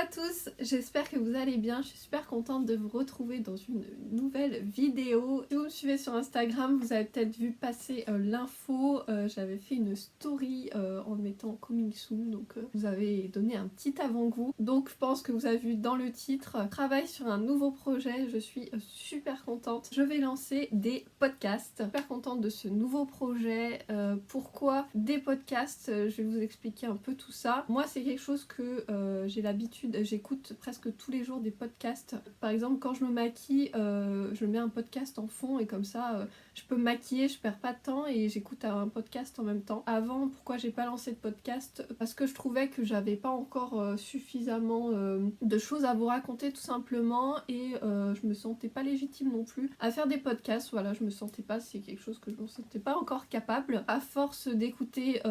à tous, j'espère que vous allez bien, je suis super contente de vous retrouver dans une nouvelle vidéo. Si vous me suivez sur Instagram, vous avez peut-être vu passer l'info, j'avais fait une story en mettant coming soon, donc vous avez donné un petit avant-goût. Donc je pense que vous avez vu dans le titre, travaille sur un nouveau projet, je suis super contente. Je vais lancer des podcasts, super contente de ce nouveau projet. Pourquoi des podcasts? Je vais vous expliquer un peu tout ça. Moi c'est quelque chose que j'ai l'habitude, j'écoute presque tous les jours des podcasts. Par exemple quand je me maquille, je mets un podcast en fond et comme ça je peux me maquiller, je perds pas de temps et j'écoute un podcast en même temps. Avant, pourquoi j'ai pas lancé de podcast? Parce que je trouvais que j'avais pas encore suffisamment de choses à vous raconter tout simplement et je me sentais pas légitime non plus à faire des podcasts. Voilà, je me sentais pas, c'est quelque chose que je me sentais pas encore capable. À force d'écouter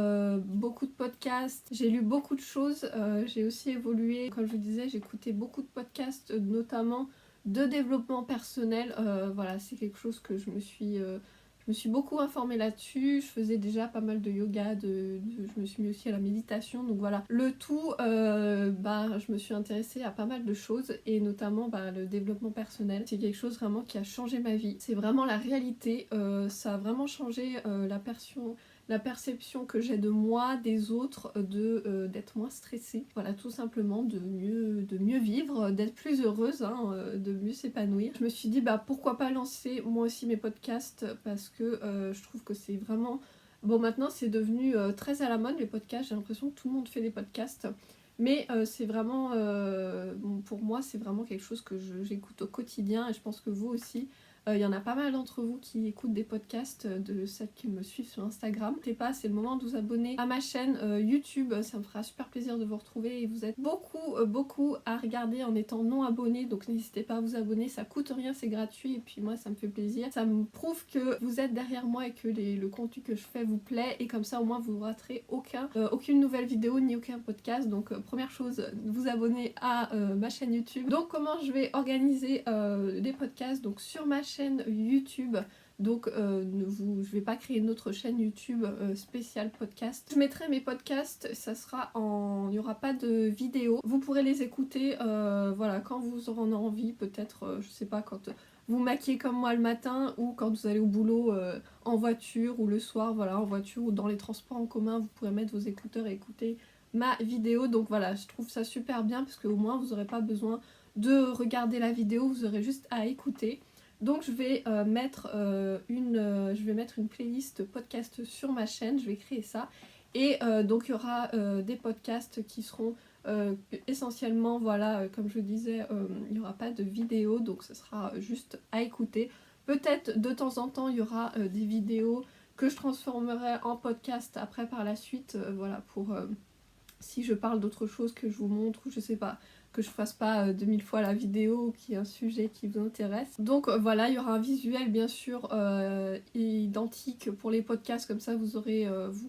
beaucoup de podcasts, j'ai lu beaucoup de choses, j'ai aussi évolué. Comme je vous disais, j'écoutais beaucoup de podcasts, notamment de développement personnel. Voilà, c'est quelque chose que je me suis beaucoup informée là-dessus. Je faisais déjà pas mal de yoga, je me suis mis aussi à la méditation, donc voilà. Le tout, je me suis intéressée à pas mal de choses et notamment le développement personnel. C'est quelque chose vraiment qui a changé ma vie. C'est vraiment la réalité, ça a vraiment changé la perception que j'ai de moi, des autres, d'être moins stressée. Voilà, tout simplement, de mieux vivre, d'être plus heureuse, de mieux s'épanouir. Je me suis dit, pourquoi pas lancer moi aussi mes podcasts, parce que je trouve que c'est vraiment... Bon, maintenant, c'est devenu très à la mode, les podcasts. J'ai l'impression que tout le monde fait des podcasts. Mais c'est vraiment... pour moi, c'est vraiment quelque chose que j'écoute au quotidien et je pense que vous aussi. Il y en a pas mal d'entre vous qui écoutent des podcasts, de celles qui me suivent sur Instagram. N'hésitez pas, c'est le moment de vous abonner à ma chaîne YouTube, ça me fera super plaisir de vous retrouver et vous êtes beaucoup à regarder en étant non abonné, donc n'hésitez pas à vous abonner, ça coûte rien, c'est gratuit et puis moi ça me fait plaisir. Ça me prouve que vous êtes derrière moi et que le contenu que je fais vous plaît et comme ça au moins vous ne raterez aucune nouvelle vidéo ni aucun podcast. Donc première chose, vous abonner à ma chaîne YouTube. Donc comment je vais organiser les podcasts? Donc sur ma chaîne YouTube, donc je vais pas créer une autre chaîne YouTube spéciale podcast. Je mettrai mes podcasts, il n'y aura pas de vidéo, vous pourrez les écouter voilà, quand vous en aurez envie, peut-être je sais pas, quand vous maquillez comme moi le matin ou quand vous allez au boulot en voiture ou le soir, voilà, en voiture ou dans les transports en commun, vous pourrez mettre vos écouteurs et écouter ma vidéo. Donc voilà, je trouve ça super bien parce qu'au moins vous n'aurez pas besoin de regarder la vidéo, vous aurez juste à écouter. Donc je vais mettre une playlist podcast sur ma chaîne, je vais créer ça. Et donc il y aura des podcasts qui seront essentiellement, voilà, comme je disais, il n'y aura pas de vidéo, donc ce sera juste à écouter. Peut-être de temps en temps il y aura des vidéos que je transformerai en podcast après par la suite, voilà, pour si je parle d'autre chose que je vous montre ou je sais pas, que je fasse pas 2000 fois la vidéo ou qu'il y ait un sujet qui vous intéresse. Donc voilà, il y aura un visuel bien sûr identique pour les podcasts, comme ça vous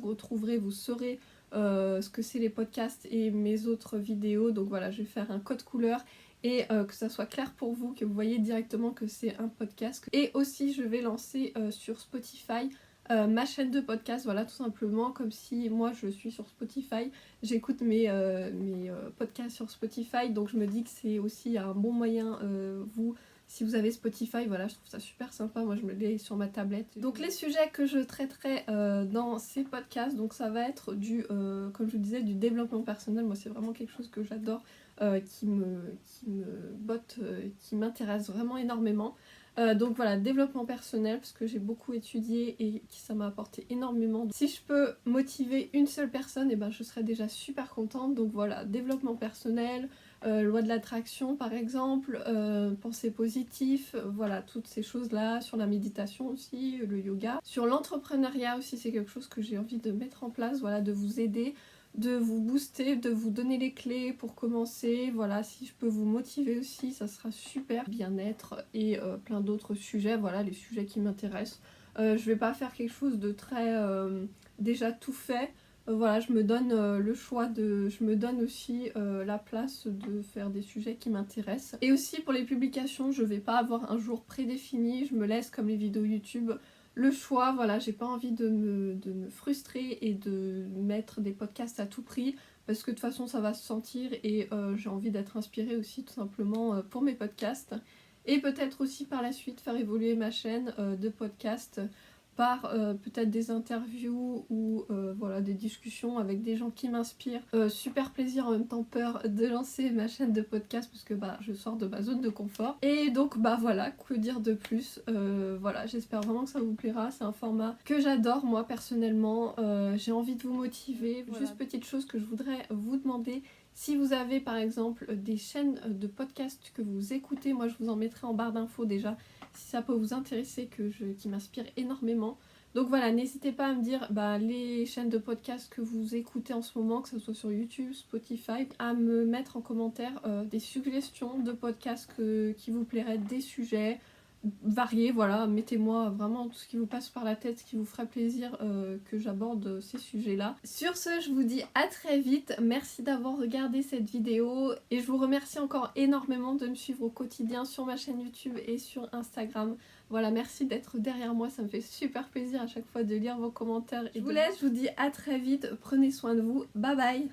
retrouverez, vous saurez ce que c'est les podcasts et mes autres vidéos. Donc voilà, je vais faire un code couleur et que ça soit clair pour vous, que vous voyez directement que c'est un podcast. Et aussi je vais lancer sur Spotify ma chaîne de podcast, voilà, tout simplement, comme si moi je suis sur Spotify, j'écoute mes podcasts sur Spotify, donc je me dis que c'est aussi un bon moyen, si vous avez Spotify, voilà, je trouve ça super sympa, moi je me l'ai sur ma tablette. Donc les sujets que je traiterai dans ces podcasts, donc ça va être comme je vous disais, du développement personnel. Moi c'est vraiment quelque chose que j'adore, qui me botte, qui m'intéresse vraiment énormément. Donc voilà, développement personnel, parce que j'ai beaucoup étudié et ça m'a apporté énormément. Si je peux motiver une seule personne, et je serais déjà super contente. Donc voilà, développement personnel, loi de l'attraction par exemple, pensée positive, voilà, toutes ces choses-là, sur la méditation aussi, le yoga. Sur l'entrepreneuriat aussi, c'est quelque chose que j'ai envie de mettre en place, voilà, de vous aider, de vous booster, de vous donner les clés pour commencer. Voilà, si je peux vous motiver aussi, ça sera super. Bien-être et plein d'autres sujets, voilà, les sujets qui m'intéressent. Je vais pas faire quelque chose de très déjà tout fait. Voilà, je me donne je me donne aussi la place de faire des sujets qui m'intéressent. Et aussi pour les publications, je vais pas avoir un jour prédéfini, je me laisse comme les vidéos YouTube le choix. Voilà, j'ai pas envie de me frustrer et de mettre des podcasts à tout prix parce que de toute façon ça va se sentir et j'ai envie d'être inspirée aussi tout simplement pour mes podcasts et peut-être aussi par la suite faire évoluer ma chaîne de podcast par peut-être des interviews ou voilà, des discussions avec des gens qui m'inspirent. Super plaisir, en même temps peur de lancer ma chaîne de podcast parce que je sors de ma zone de confort. Et donc voilà, que dire de plus. Voilà, j'espère vraiment que ça vous plaira. C'est un format que j'adore moi personnellement. J'ai envie de vous motiver. Voilà. Juste petite chose que je voudrais vous demander. Si vous avez par exemple des chaînes de podcast que vous écoutez, moi je vous en mettrai en barre d'infos déjà si ça peut vous intéresser, qui m'inspire énormément. Donc voilà, n'hésitez pas à me dire les chaînes de podcast que vous écoutez en ce moment, que ce soit sur YouTube, Spotify, à me mettre en commentaire des suggestions de podcasts qui vous plairaient, des sujets variés, voilà, mettez-moi vraiment tout ce qui vous passe par la tête, ce qui vous ferait plaisir que j'aborde ces sujets-là. Sur ce, je vous dis à très vite, merci d'avoir regardé cette vidéo et je vous remercie encore énormément de me suivre au quotidien sur ma chaîne YouTube et sur Instagram. Voilà, merci d'être derrière moi, ça me fait super plaisir à chaque fois de lire vos commentaires. Je vous laisse, je vous dis à très vite, prenez soin de vous, bye bye.